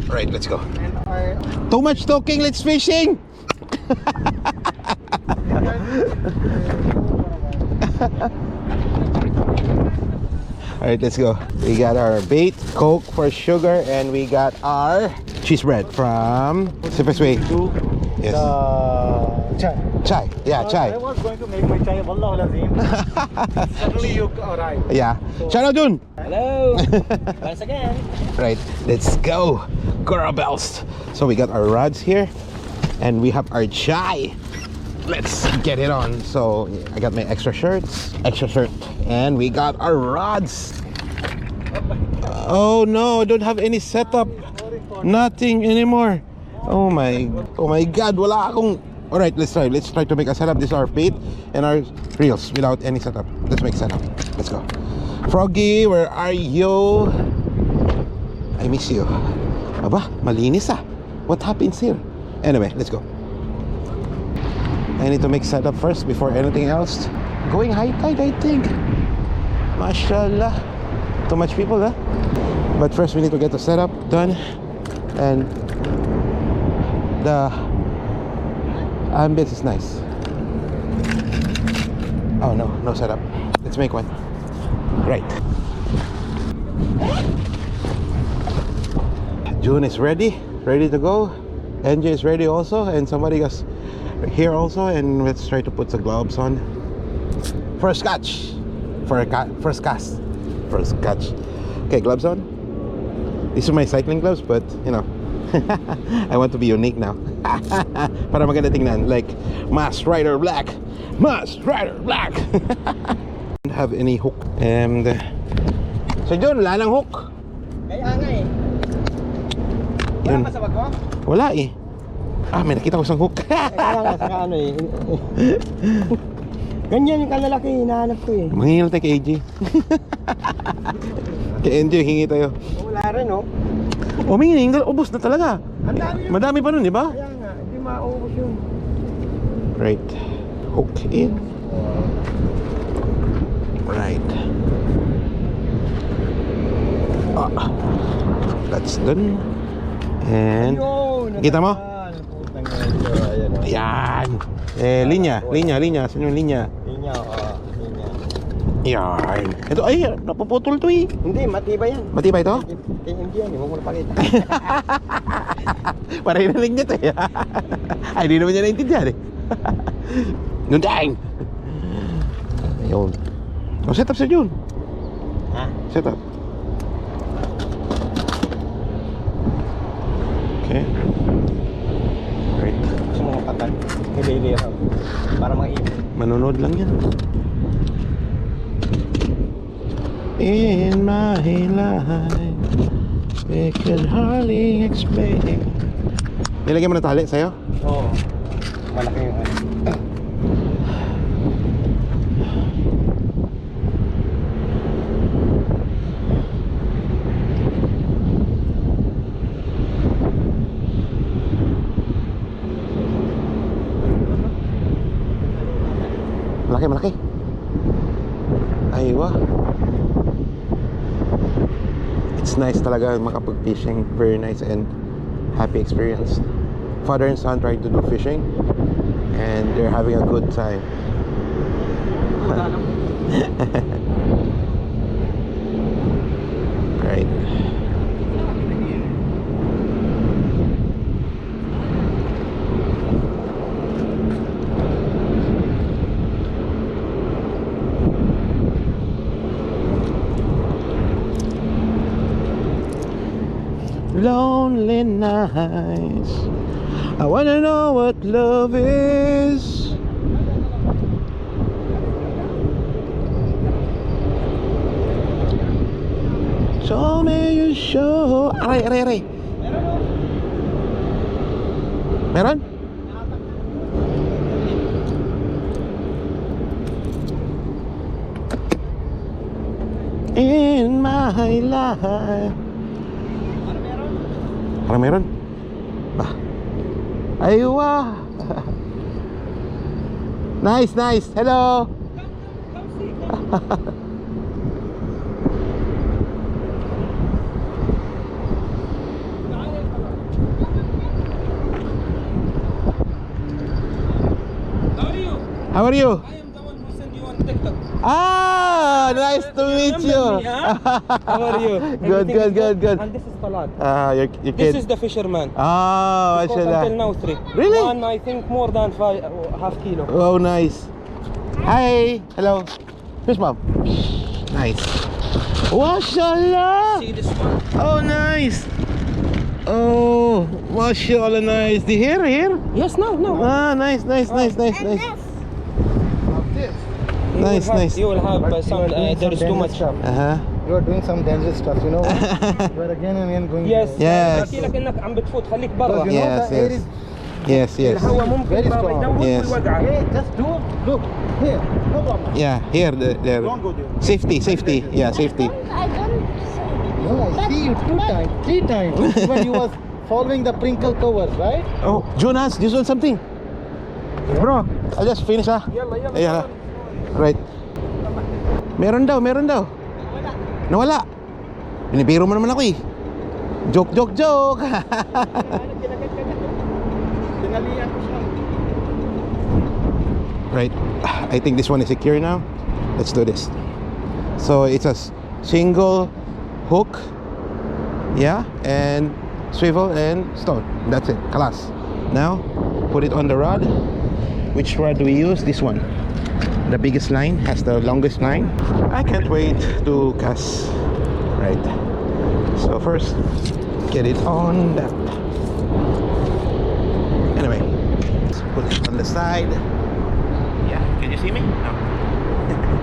Alright, let's go. Too much talking, let's fishing! Alright, let's go. We got our bait, Coke for sugar, and we got our cheese bread from Sifest Way. Yes. Chai. Chai. Yeah, chai. I was going to make my chai. Wallah lazim. Suddenly you arrived. Yeah. Shout out, Jun. Hello. Once again. Right, let's go. Girl bells. So we got our rods here, and we have our chai. Let's get it on. So I got my extra shirt, and we got our rods. Oh no, I don't have any setup. Nothing anymore. Oh my god, wala akong. Alright, let's try to make a setup. This is our bait and our reels without any setup. Let's make setup. Let's go. Froggy, where are you? I miss you. Aba, malinis ah. What happens here? Anyway, let's go. I need to make setup first before anything else. Going high tide, I think. Mashallah. Too much people, huh? But first we need to get the setup done. And the ambience is nice. Oh no, no setup. Let's make one. Right. June is ready to go. NJ is ready also, and somebody is here also, and let's try to put the gloves on. First catch. First cast. Okay, gloves on. These are my cycling gloves, but you know, I want to be unique now. Para maganda tingnan, like Masked Rider Black. Don't have any hook. And so John, wala nang hook. Kaya nga eh. Wala pa sa bag mo? Wala eh. Ah, may nakita ko isang hook. Kaya nga sa ano eh. Ganyan yung kalalaki, hinahanap ko eh. Manghingi tayo kay AJ. Kay NJ, hingi tayo. Wala rin oh. Humingi, ubos na talaga. Ang dami yun. Madami pa nun, di ba? Kaya nga, hindi maubos yun. Right. Hook in. Right. That's done. And kita mo? Ayan. Linya. Saan yung linya? Linya. Yan. Ito, ay, napuputol to eh. Hindi, matibay yan. Matibay to? Kay MD yan, huwag mo na pakita. Para yun na linya to eh. Ay, di naman niya naintindihan eh. Nundang! Ayun. O, set up sa June. Ha? Set up. Okay. Right. Gusto mo kapatan? Hindi ako. Para maiipin. Manonood lang yan. In my life, we could hardly explain. Nilagyan mo na tali sa'yo? Oo. Malaki yung ano. Malaki. Aywa. It's nice talaga makapag-fishing. Very nice and happy experience. Father and son trying to do fishing, and they're having a good time. Right. Lonely nights, I wanna know what love is. Show me you show. Aray. Meron? In my life. Parang meron. Bah. Aywa. Nice. Hello. How are you? I am the one who sent you on TikTok. Ah, nice to meet you. Remember me, huh? How are you? Good, Everything good, is good. And this is Talat. Your This kid. is the fisherman. Ah, He caught until mashallah. now 3. Really? One, I think, more than 5, half kilo. Oh, nice. Hi. Hello. Fish mom. Nice. Mashallah. See this one? Oh, nice. Oh, mashallah, nice. The here? Yes, no. Ah, nice. This. Nice. You will have some. doing There is some too much. dangerous stuff. Uh-huh. You are doing some dangerous stuff, you know. But again and again going. Yes. Yes. بحكي لك انك عم بتفوت خليك برا. Because you know Yes, the air yes. is Yes. الهواء ممكن Very ما strong. يدوخ Yes. ويوقعك. Hey, just do. Look here. No problem. Yeah, here. There. Don't go there. Safety. Yeah, safety. I don't. No, I see you 2 times, 3 times. When you was following the sprinkle covers, right? Oh, Jonas, this one something. Bro, I'll just finish يلا. Yeah. Right. Meron daw. Nawala. Binibiro mo naman ako eh. Joke. Tinalian ko siya. Right. I think this one is secure now. Let's do this. So it's a single hook. Yeah, and swivel and stone. That's it. Kalas. Now, put it on the rod. Which rod do we use? This one. The biggest line has the longest line. I can't wait to cast. Right. So first, get it on that. Anyway, let's put it on the side. Yeah, can you see me? No.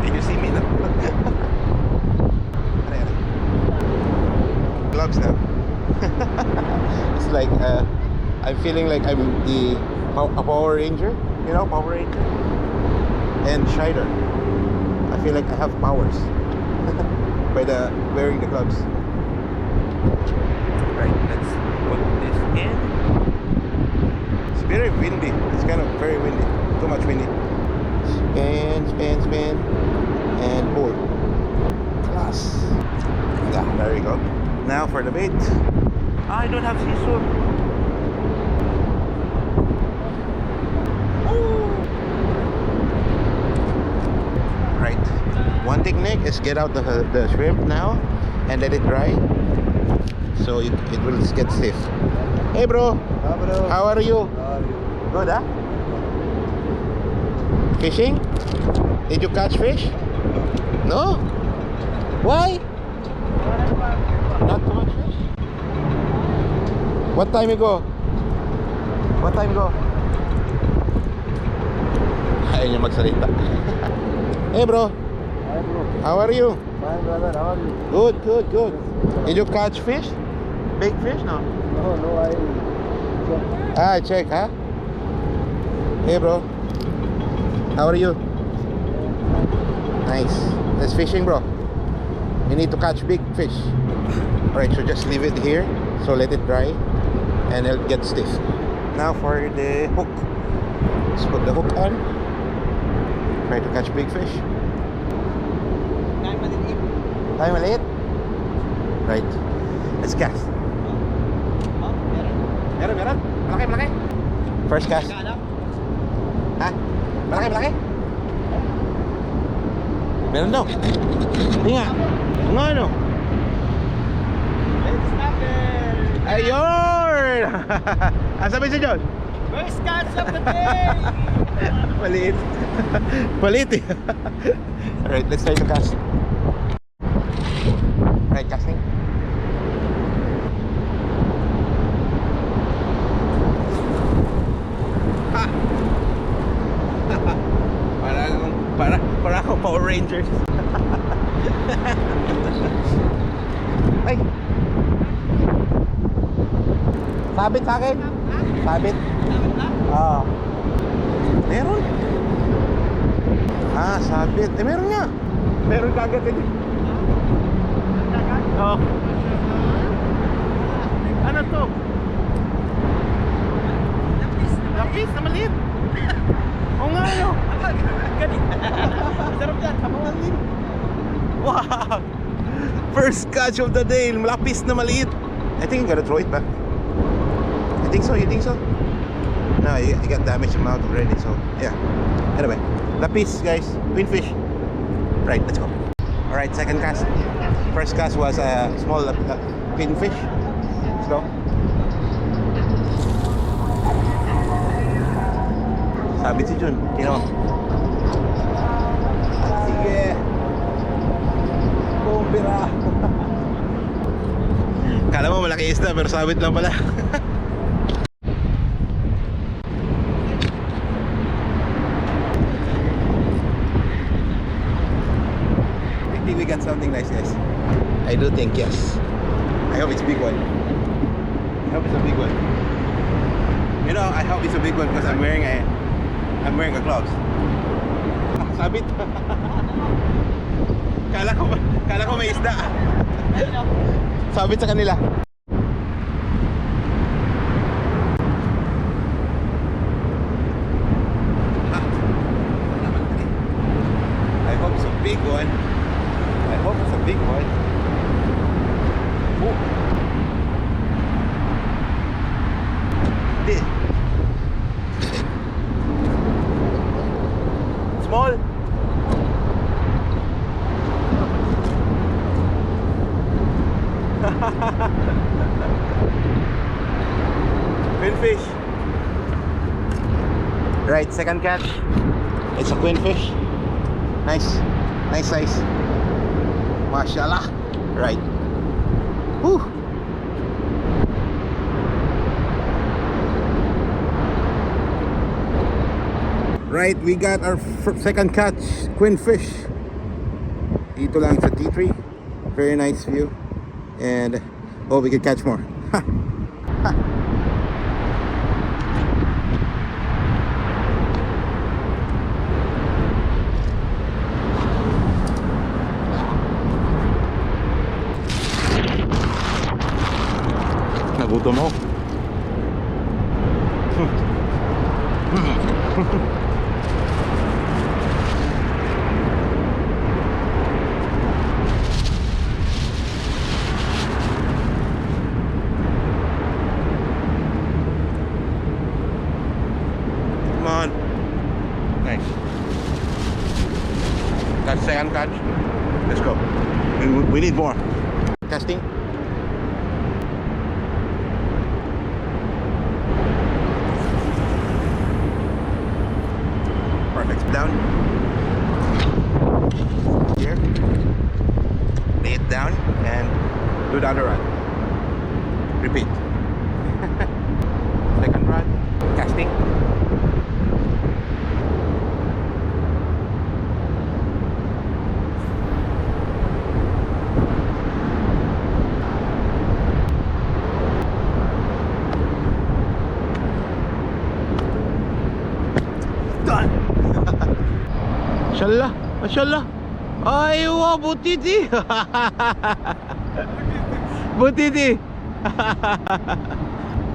Can you see me? No. Gloves now. It's like I'm feeling like I'm a Power Ranger. You know, Power Ranger. And Shider. I feel like I have powers by wearing the gloves. Right, let's put this in. It's very windy. It's kind of very windy. Too much windy. Spin, and pull. Class. Yeah, there we go. Now for the bait. I don't have scissor. Right. One technique is get out the shrimp now and let it dry, so it will get stiff. Hey bro, how are you? Good, huh? Fishing? Did you catch fish? No? Why? Not too much fish? What time you go? Ayaw niya magsalita. Hey bro, Hi bro. how are you? Fine brother, how are you? Good. Did you catch fish? Big fish? No? No, I Check, huh? Hey bro, how are you? Nice. That's fishing, bro. You need to catch big fish. Alright, so just leave it here. So let it dry and it'll get stiff. Now for the hook. Let's put the hook on. Try to catch big fish. Tayo maliit? Right. Let's cast. Meron. Malaki. First cast. Ha? Malaki. Meron daw. Hindi nga. Ano? Ayun! Sabi si John? First catch of the day! Palit eh. Alright, let's try to cast. Right, casting. Para ako Power Rangers. Ay! Sabit sa akin. Sabit. Ah. Meron. Sabit. Meron nga. Meron kagad eh. Oh. Ano to? Lapis na maliit. Oo nga ano. Sarap yan. Kamawalin. Wow. First catch of the day. Lapis na maliit. I think you gotta throw it back. You think so? No, you got damaged mouth already, so yeah. Anyway, Lapis, guys. Queenfish. Right, let's go. Alright, second cast. First cast was a small queenfish. Let's go. Sabit si Jun, you know. Sige. Bumbira. Kala mo malaki isda pero sabit lang pala. I think we got something nice, guys. I do think, yes. I hope it's a big one. I hope it's a big one. You know, I hope it's a big one because I'm wearing a gloves. Sabit. Kala ko may isda. Sabit sa kanila. I hope it's a big one. I hope it's a big one. Oh. Small. Queenfish. Right, second catch. It's a queenfish. Nice size. Mashallah. Right. Whew. Right, we got our second catch, queenfish. Dito lang sa T3. Very nice view. And oh, we can catch more. Ha. Ha. Nagutom ako. Come on. Nice. That's second catch. Let's go. We need more. Casting. Perfect. Down. Here. Lay it down and do the other rod. Repeat. Second rod. Casting. Done. Mashallah, mashallah. Ay, wow, butiti. Butiti.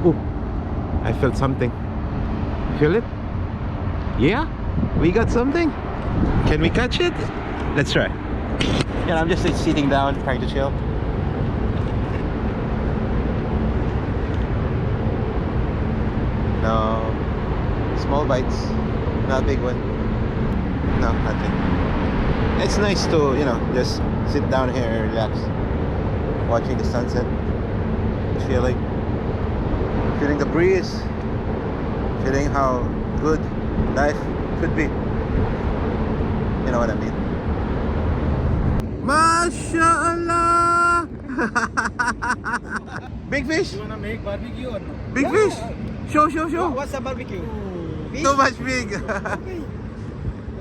Oh, I felt something. Feel it? Yeah, we got something. Can we catch it? Let's try. Yeah, I'm just sitting down, trying to chill. No, small bites, not a big one. No, nothing. It's nice to, you know, just sit down here and relax, watching the sunset, feeling the breeze, feeling how good life could be. You know what I mean? MashaAllah! Big fish? You wanna make barbecue or no? Big fish? Show. What's a barbecue? Too much big.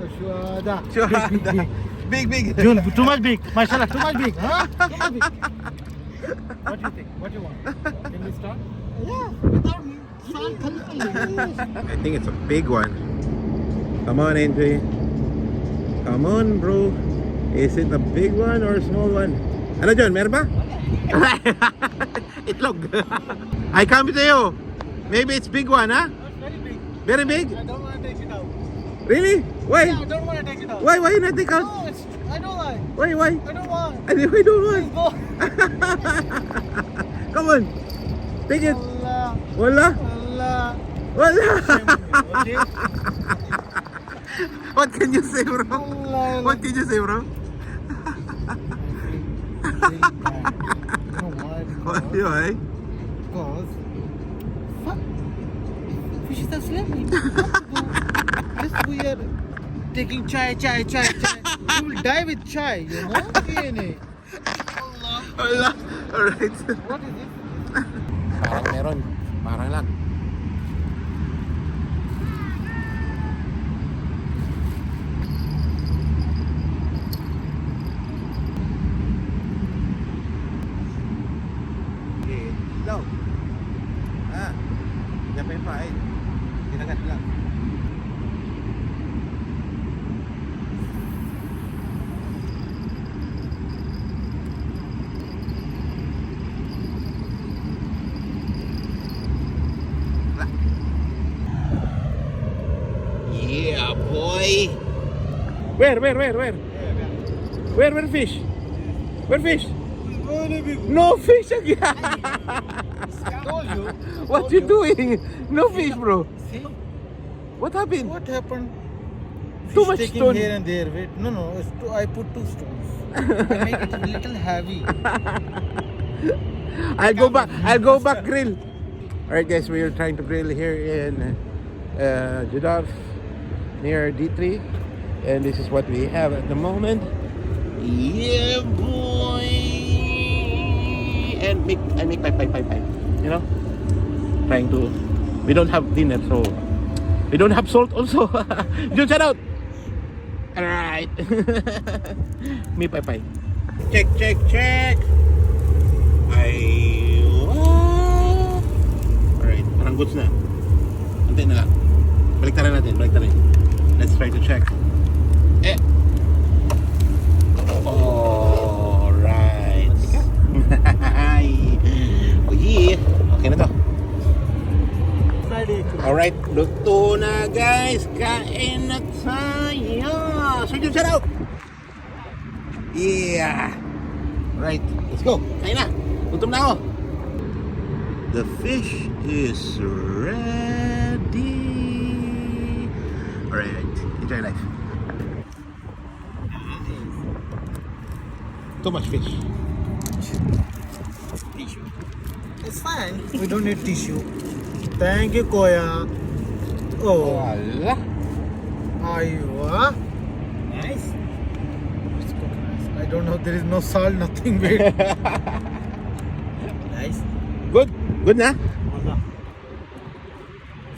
Shuhada. Shuhada. Big. June, too much big. Mashallah, too much big. Huh? Too much big. What do you think? What do you want? Can we start? Yeah, without I think it's a big one. Come on, Andre. Come on, bro. Is it a big one or a small one? Ano John? Meron ba? Itlog. I come to you. Maybe it's big one, huh? Very big. Very big? I don't want to take it out. Really? Why? Yeah, I don't want to take it out. Why you not take out? No, I don't like. Why? I don't want. I don't want. Go. Come on. Take it. Allah. Wala? Allah. Wala. Okay. What can you say, bro? What can you say, bro? Really bad. You know why? Why? Because fuck, fishes are sleeping. Just we are taking chai. We will die with chai, you know? Allah. Alright. What is this? Parang meron. Parang lang. Daw. Nyampe pa eh. Kinagat lang. Yeah, boy. Where fish? Where fish? No fish again. Told you. What you doing? No fish, bro. See? What happened? What happened? Too Fish much taking stone. here and there. Wait, no. I put 2 stones. I make it a little heavy. I'll go back grill. Alright guys, we are trying to grill here in Jeddah near D3, and this is what we have at the moment. Yeah, boy. And I make pipe. You know, trying to. We don't have dinner, so we don't have salt also. Just shout out. Alright. Me pipe. Check. Alright, parang goods na. Antay na lang. Baliktarin natin. Let's try to check. Alright. Oh yeah. Okay na to. Alright, luto na guys. Kain na tayo. So yung shout out. Yeah. Right, let's go. Kain na. Gutom na ako. The fish is ready. Alright, enjoy life. Too much fish. It's fine. We don't need tissue. Thank you, Koya. Oh. Wala. Aywa. Nice. It's cooking nice. I don't know. There is no salt, nothing. Wait. Nice. Good na?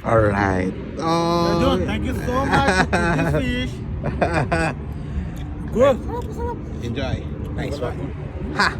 Alright. Oh. John, thank you so much for this fish. Good. Enjoy. Nice one. Ha!